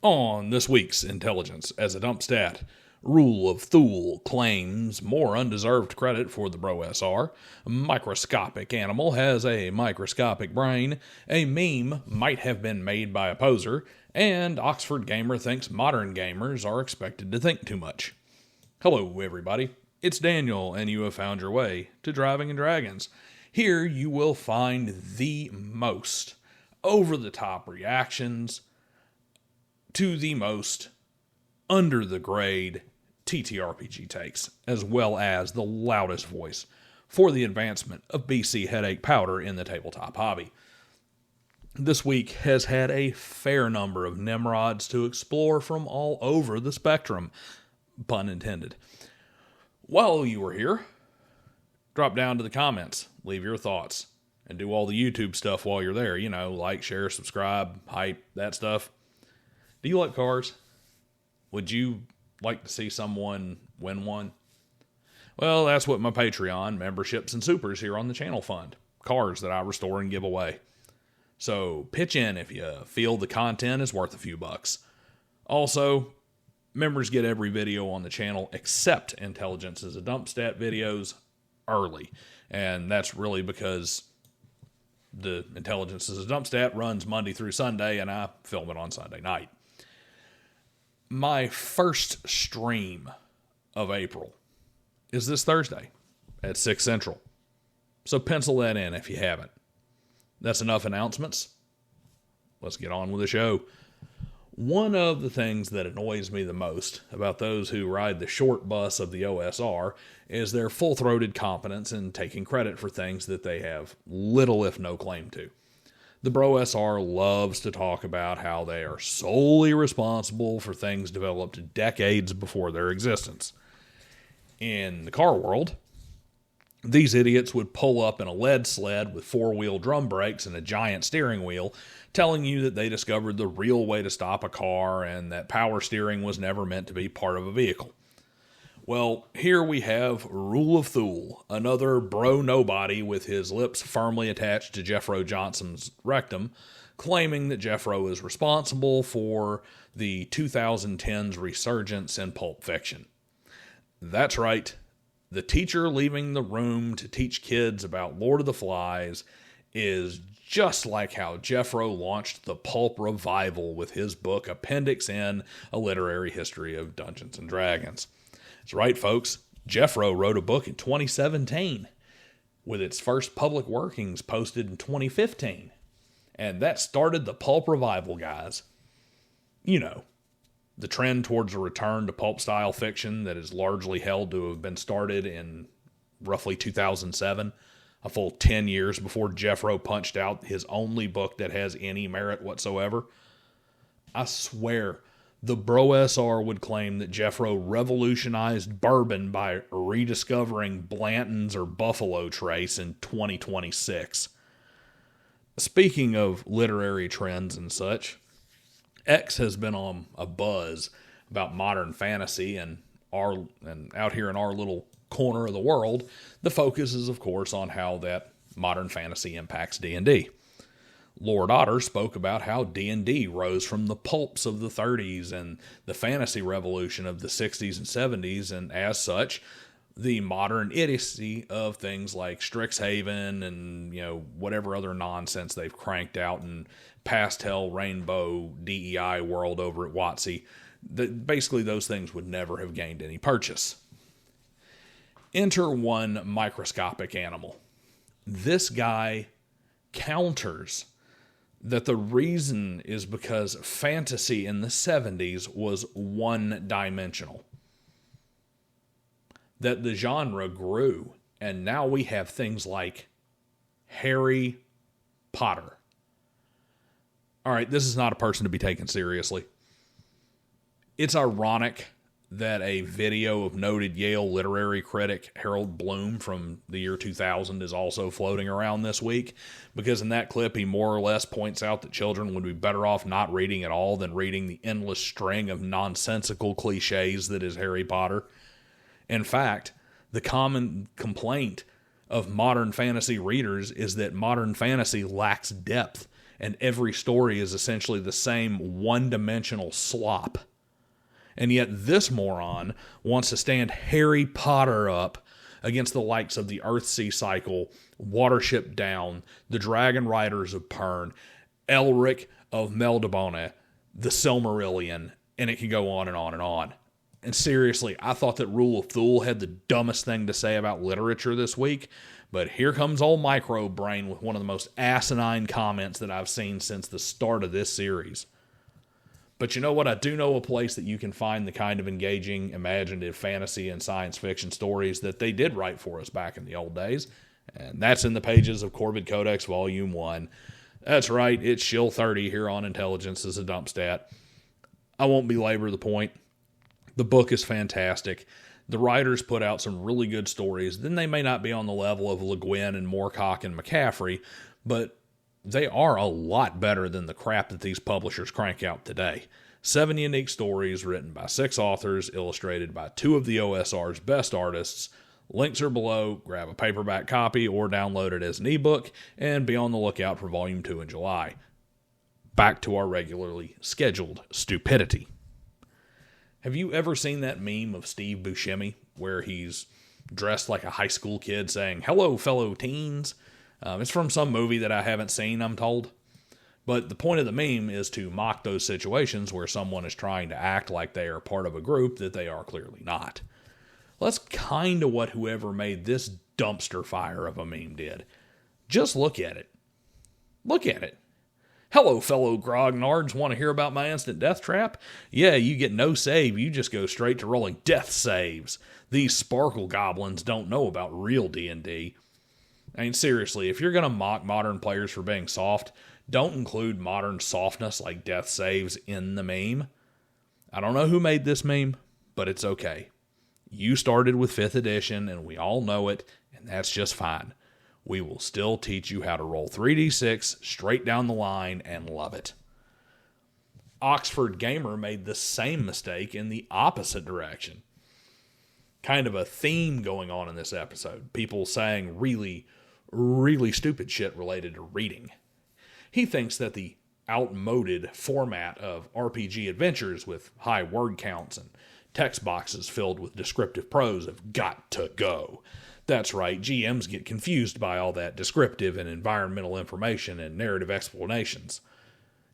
On this week's Intelligence as a Dump Stat, Rule of Thule claims more undeserved credit for the Bro SR, Microscopic Animal has a microscopic brain, a meme might have been made by a poser, and Oxford Gamer thinks modern gamers are expected to think too much. Hello everybody, it's Daniel and you have found your way to Driving and Dragons. Here you will find the most over-the-top reactions to the most under-the-grade TTRPG takes, as well as the loudest voice for the advancement of BC headache powder in the tabletop hobby. This week has had a fair number of Nimrods to explore from all over the spectrum, pun intended. While you are here, drop down to the comments, leave your thoughts, and do all the YouTube stuff while you're there. You know, like, share, subscribe, hype, that stuff. Do you like cars? Would you like to see someone win one? Well, that's what my Patreon memberships and supers here on the channel fund. Cars that I restore and give away. So pitch in if you feel the content is worth a few bucks. Also, members get every video on the channel except Intelligence as a Dump Stat videos early. And that's really because the Intelligence as a Dump Stat runs Monday through Sunday and I film it on Sunday night. My first stream of April is this Thursday at 6 Central. So pencil that in if you haven't. That's enough announcements. Let's get on with the show. One of the things that annoys me the most about those who ride the short bus of the OSR is their full-throated competence in taking credit for things that they have little if no claim to. The Bro SR loves to talk about how they are solely responsible for things developed decades before their existence. In the car world, these idiots would pull up in a lead sled with four-wheel drum brakes and a giant steering wheel, telling you that they discovered the real way to stop a car and that power steering was never meant to be part of a vehicle. Well, here we have Rule of Thule, another bro nobody with his lips firmly attached to Jeffro Johnson's rectum, claiming that Jeffro is responsible for the 2010s resurgence in pulp fiction. That's right, the teacher leaving the room to teach kids about Lord of the Flies is just like how Jeffro launched the pulp revival with his book Appendix N, A Literary History of Dungeons and Dragons. That's right, folks. Jeffro wrote a book in 2017 with its first public workings posted in 2015. And that started the pulp revival, guys. You know, the trend towards a return to pulp-style fiction that is largely held to have been started in roughly 2007, a full 10 years before Jeffro punched out his only book that has any merit whatsoever. I swear, the Bro SR would claim that Jeffro revolutionized bourbon by rediscovering Blanton's or Buffalo Trace in 2026. Speaking of literary trends and such, X has been on a buzz about modern fantasy and out here in our little corner of the world, the focus is of course on how that modern fantasy impacts D&D. Lord Otter spoke about how D&D rose from the pulps of the 30s and the fantasy revolution of the 60s and 70s, and as such, the modern idiocy of things like Strixhaven and, you know, whatever other nonsense they've cranked out in pastel rainbow DEI world over at WotC. Basically, those things would never have gained any purchase. Enter one Microscopic Animal. This guy counters that the reason is because fantasy in the 70s was one-dimensional. That the genre grew, and now we have things like Harry Potter. All right, this is not a person to be taken seriously. It's ironic that a video of noted Yale literary critic Harold Bloom from the year 2000 is also floating around this week, because in that clip he more or less points out that children would be better off not reading at all than reading the endless string of nonsensical cliches that is Harry Potter. In fact, the common complaint of modern fantasy readers is that modern fantasy lacks depth and every story is essentially the same one-dimensional slop. And yet this moron wants to stand Harry Potter up against the likes of the Earthsea Cycle, Watership Down, the Dragon Riders of Pern, Elric of Meldebona, the Silmarillion, and it can go on and on and on. And seriously, I thought that Rule of Thule had the dumbest thing to say about literature this week, but here comes old Micro Brain with one of the most asinine comments that I've seen since the start of this series. But you know what? I do know a place that you can find the kind of engaging, imaginative fantasy and science fiction stories that they did write for us back in the old days. And that's in the pages of Corvid Codex Volume 1. That's right, it's shill 30 here on Intelligence as a Dump Stat. I won't belabor the point. The book is fantastic. The writers put out some really good stories. Then they may not be on the level of Le Guin and Moorcock and McCaffrey, but they are a lot better than the crap that these publishers crank out today. 7 unique stories written by 6 authors, illustrated by 2 of the OSR's best artists. Links are below. Grab a paperback copy or download it as an ebook, and be on the lookout for Volume 2 in July. Back to our regularly scheduled stupidity. Have you ever seen that meme of Steve Buscemi where he's dressed like a high school kid saying, "Hello, fellow teens"? It's from some movie that I haven't seen, I'm told. But the point of the meme is to mock those situations where someone is trying to act like they are part of a group that they are clearly not. Well, that's kind of what whoever made this dumpster fire of a meme did. Just look at it. Look at it. "Hello, fellow grognards. Want to hear about my instant death trap? Yeah, you get no save. You just go straight to rolling death saves. These sparkle goblins don't know about real D&D. I mean, seriously, if you're going to mock modern players for being soft, don't include modern softness like death saves in the meme. I don't know who made this meme, but it's okay. You started with 5th edition, and we all know it, and that's just fine. We will still teach you how to roll 3d6 straight down the line and love it." Oxford Gamer made the same mistake in the opposite direction. Kind of a theme going on in this episode. People saying really, really stupid shit related to reading. He thinks that the outmoded format of RPG adventures with high word counts and text boxes filled with descriptive prose have got to go. That's right, GMs get confused by all that descriptive and environmental information and narrative explanations.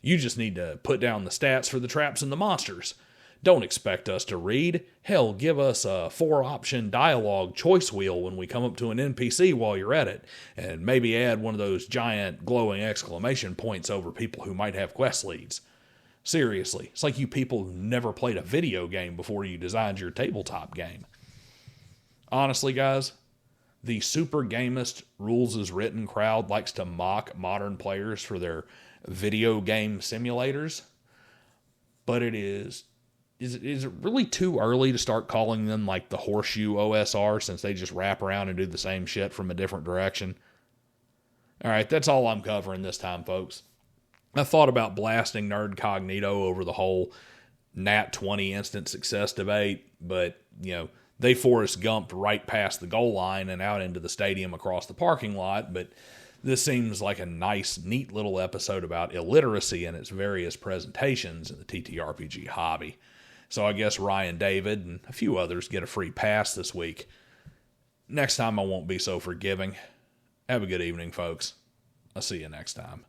You just need to put down the stats for the traps and the monsters. Don't expect us to read. Hell, give us a 4-option dialogue choice wheel when we come up to an NPC while you're at it, and maybe add one of those giant glowing exclamation points over people who might have quest leads. Seriously, it's like you people who never played a video game before you designed your tabletop game. Honestly, guys, the super gamist rules as written crowd likes to mock modern players for their video game simulators, but is it really too early to start calling them like the horseshoe OSR since they just wrap around and do the same shit from a different direction? Alright, that's all I'm covering this time, folks. I thought about blasting Nerd Cognito over the whole Nat 20 instant success debate, but, they Forrest Gumped right past the goal line and out into the stadium across the parking lot, but this seems like a nice, neat little episode about illiteracy and its various presentations in the TTRPG hobby. So I guess Ryan David and a few others get a free pass this week. Next time I won't be so forgiving. Have a good evening, folks. I'll see you next time.